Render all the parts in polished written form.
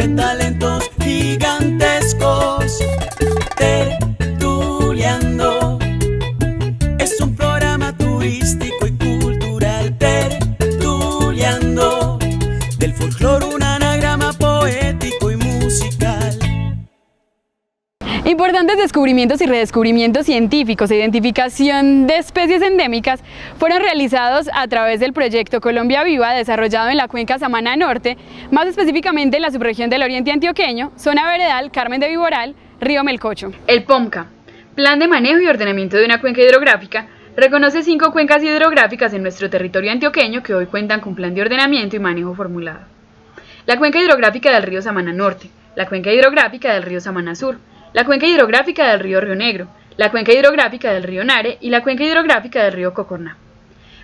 de talentos gigantescos. Tertuliando es un programa turístico y cultural. Tertuliando del folclore, un anagrama poético y musical. Importantes descubrimientos y redescubrimientos científicos e identificación de especies endémicas fueron realizados a través del proyecto Colombia Viva, desarrollado en la cuenca Samaná Norte, más específicamente en la subregión del Oriente Antioqueño, zona veredal Carmen de Viboral, río Melcocho. El POMCA, Plan de Manejo y Ordenamiento de una Cuenca Hidrográfica, reconoce 5 cuencas hidrográficas en nuestro territorio antioqueño que hoy cuentan con plan de ordenamiento y manejo formulado. La cuenca hidrográfica del río Samaná Norte, la cuenca hidrográfica del río Samaná Sur, la cuenca hidrográfica del río Río Negro, la cuenca hidrográfica del río Nare y la cuenca hidrográfica del río Cocorná.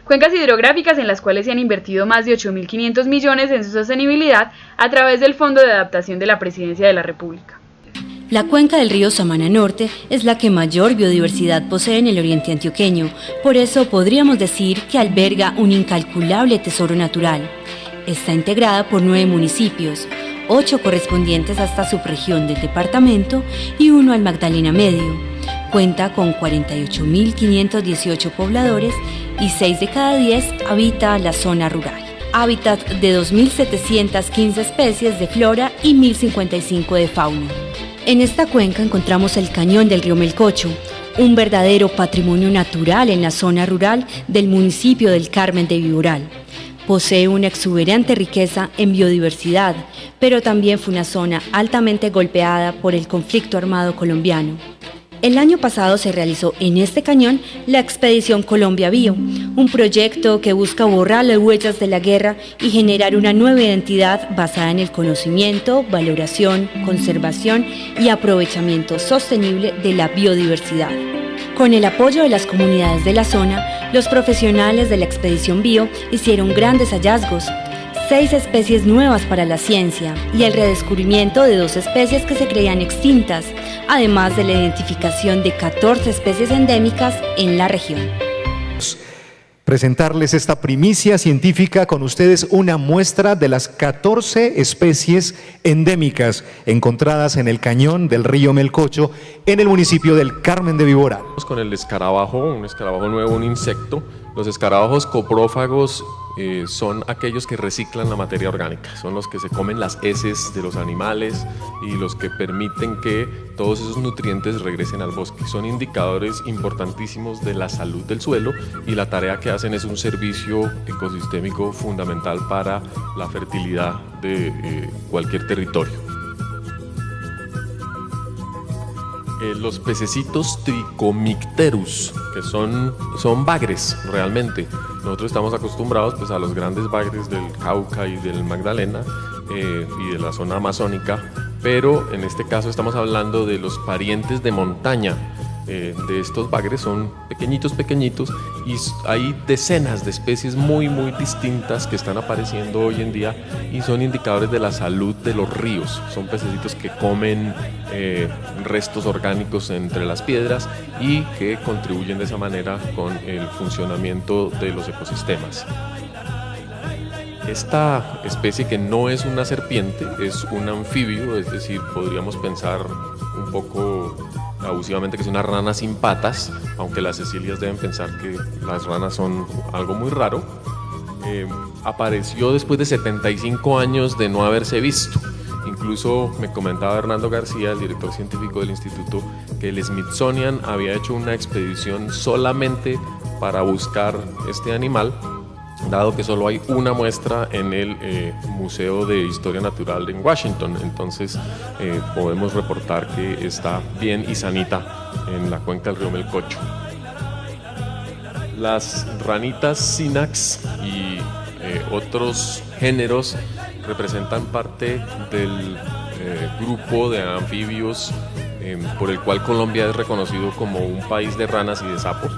Cuencas hidrográficas en las cuales se han invertido más de 8.500 millones en su sostenibilidad a través del Fondo de Adaptación de la Presidencia de la República. La cuenca del río Samaná Norte es la que mayor biodiversidad posee en el oriente antioqueño, por eso podríamos decir que alberga un incalculable tesoro natural. Está integrada por 9 municipios, 8 correspondientes a esta subregión del departamento y 1 al Magdalena Medio. Cuenta con 48.518 pobladores y 6 de cada 10 habita la zona rural. Hábitat de 2.715 especies de flora y 1.055 de fauna. En esta cuenca encontramos el cañón del río Melcocho, un verdadero patrimonio natural en la zona rural del municipio del Carmen de Viboral. Posee una exuberante riqueza en biodiversidad, pero también fue una zona altamente golpeada por el conflicto armado colombiano. El año pasado se realizó en este cañón la expedición Colombia Bio, un proyecto que busca borrar las huellas de la guerra y generar una nueva identidad basada en el conocimiento, valoración, conservación y aprovechamiento sostenible de la biodiversidad. Con el apoyo de las comunidades de la zona, los profesionales de la expedición Bio hicieron grandes hallazgos, 6 especies nuevas para la ciencia y el redescubrimiento de 2 especies que se creían extintas, además de la identificación de 14 especies endémicas en la región. Presentarles esta primicia científica con ustedes, una muestra de las 14 especies endémicas encontradas en el cañón del río Melcocho en el municipio del Carmen de Viboral. Con el escarabajo, un escarabajo nuevo, un insecto. Los escarabajos coprófagos son aquellos que reciclan la materia orgánica, son los que se comen las heces de los animales y los que permiten que todos esos nutrientes regresen al bosque. Son indicadores importantísimos de la salud del suelo y la tarea que hacen es un servicio ecosistémico fundamental para la fertilidad de cualquier territorio. Los pececitos Trichomicterus, que son bagres realmente. Nosotros estamos acostumbrados pues, a los grandes bagres del Cauca y del Magdalena y de la zona amazónica, pero en este caso estamos hablando de los parientes de montaña de estos bagres. Son pequeñitos y hay decenas de especies muy distintas que están apareciendo hoy en día y son indicadores de la salud de los ríos. Son pececitos que comen restos orgánicos entre las piedras y que contribuyen de esa manera con el funcionamiento de los ecosistemas. Esta especie, que no es una serpiente, es un anfibio, es decir, podríamos pensar un poco abusivamente que es una rana sin patas, aunque las cecilias deben pensar que las ranas son algo muy raro. Apareció después de 75 años de no haberse visto. Incluso me comentaba Hernando García, el director científico del instituto, que el Smithsonian había hecho una expedición solamente para buscar este animal, dado que solo hay una muestra en el Museo de Historia Natural en Washington. Entonces podemos reportar que está bien y sanita en la cuenca del río Melcocho. Las ranitas Synax y otros géneros representan parte del grupo de anfibios por el cual Colombia es reconocido como un país de ranas y de sapos.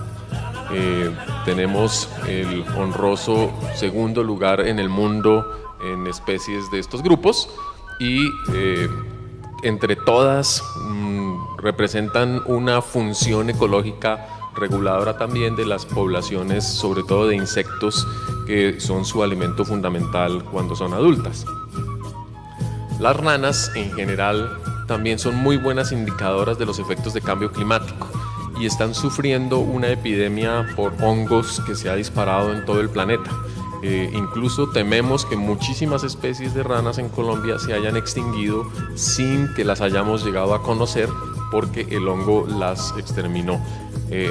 Tenemos el honroso segundo lugar en el mundo en especies de estos grupos y entre todas representan una función ecológica reguladora también de las poblaciones, sobre todo de insectos, que son su alimento fundamental cuando son adultas. Las ranas en general también son muy buenas indicadoras de los efectos de cambio climático y están sufriendo una epidemia por hongos que se ha disparado en todo el planeta. Incluso tememos que muchísimas especies de ranas en Colombia se hayan extinguido sin que las hayamos llegado a conocer porque el hongo las exterminó.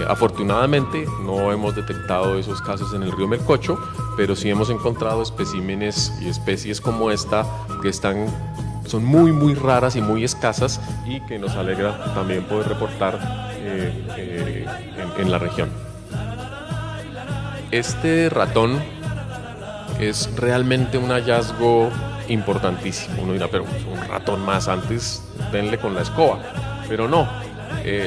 Afortunadamente no hemos detectado esos casos en el río Melcocho, pero sí hemos encontrado especímenes y especies como esta que son muy raras y muy escasas y que nos alegra también poder reportar en la región. Este ratón es realmente un hallazgo importantísimo. Uno dirá, pero un ratón más, antes denle con la escoba, pero no.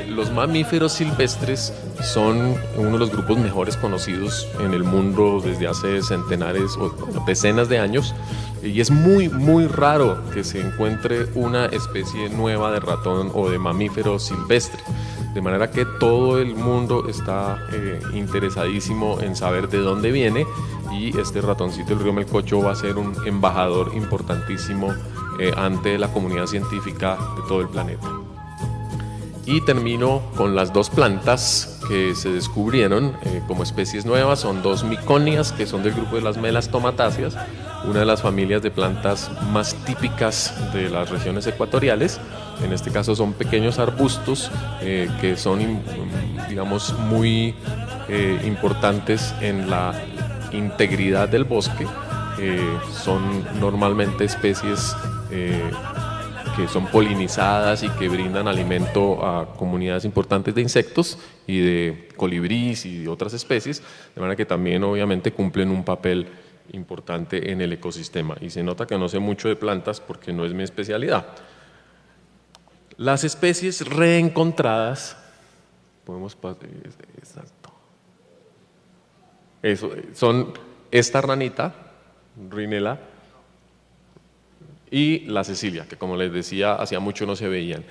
Los mamíferos silvestres son uno de los grupos mejores conocidos en el mundo desde hace centenares o decenas de años, y es muy raro que se encuentre una especie nueva de ratón o de mamífero silvestre, de manera que todo el mundo está interesadísimo en saber de dónde viene, y este ratoncito del río Melcocho va a ser un embajador importantísimo ante la comunidad científica de todo el planeta. Y termino con las dos plantas que se descubrieron como especies nuevas. Son dos miconias que son del grupo de las melastomatáceas, una de las familias de plantas más típicas de las regiones ecuatoriales. En este caso son pequeños arbustos que son, digamos, muy importantes en la integridad del bosque. Son normalmente especies que son polinizadas y que brindan alimento a comunidades importantes de insectos y de colibríes y de otras especies, de manera que también obviamente cumplen un papel importante en el ecosistema. Y se nota que no sé mucho de plantas porque no es mi especialidad. Las especies reencontradas, podemos pasar, exacto, eso, son esta ranita, Rhinella, y la Cecilia, que como les decía, hacía mucho no se veían.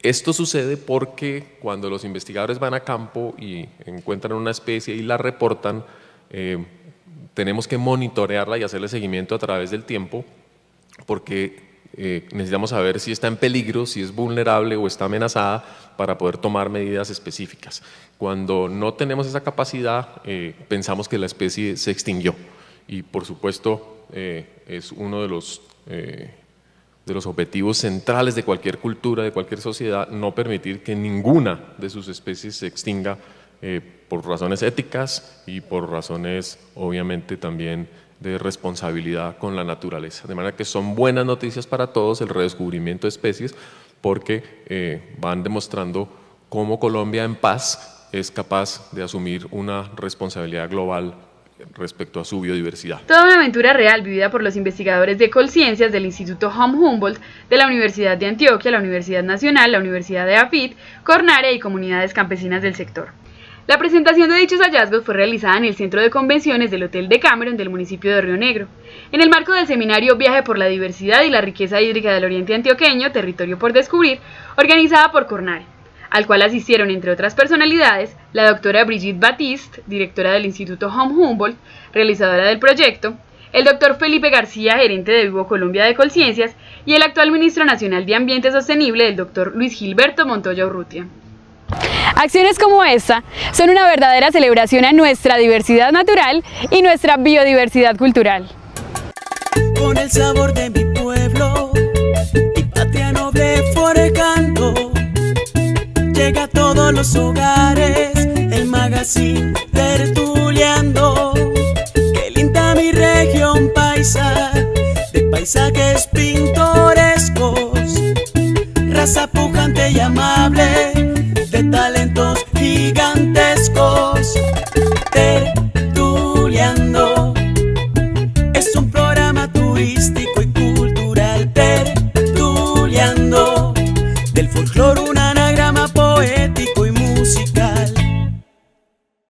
Esto sucede porque cuando los investigadores van a campo y encuentran una especie y la reportan, tenemos que monitorearla y hacerle seguimiento a través del tiempo, porque necesitamos saber si está en peligro, si es vulnerable o está amenazada para poder tomar medidas específicas. Cuando no tenemos esa capacidad, pensamos que la especie se extinguió, y por supuesto es uno de los objetivos centrales de cualquier cultura, de cualquier sociedad, no permitir que ninguna de sus especies se extinga por razones éticas y por razones obviamente también de responsabilidad con la naturaleza. De manera que son buenas noticias para todos el redescubrimiento de especies, porque van demostrando cómo Colombia en paz es capaz de asumir una responsabilidad global respecto a su biodiversidad. Toda una aventura real vivida por los investigadores de Ecolciencias del Instituto Humboldt, de la Universidad de Antioquia, la Universidad Nacional, la Universidad de AFIT, Cornare y comunidades campesinas del sector. La presentación de dichos hallazgos fue realizada en el Centro de Convenciones del Hotel Decameron del municipio de Río Negro, en el marco del seminario Viaje por la Diversidad y la Riqueza Hídrica del Oriente Antioqueño, Territorio por Descubrir, organizada por Cornare, al cual asistieron, entre otras personalidades, la doctora Brigitte Batiste, directora del Instituto Humboldt, realizadora del proyecto, el doctor Felipe García, gerente de Vivo Colombia de Ecolciencias, y el actual ministro nacional de Ambiente Sostenible, el doctor Luis Gilberto Montoya Urrutia. Acciones como esta son una verdadera celebración a nuestra diversidad natural y nuestra biodiversidad cultural. Con el sabor de mi pueblo y patria noble forjando, llega a todos los hogares el magazine tertuliando. Qué linda mi región paisa, de paisajes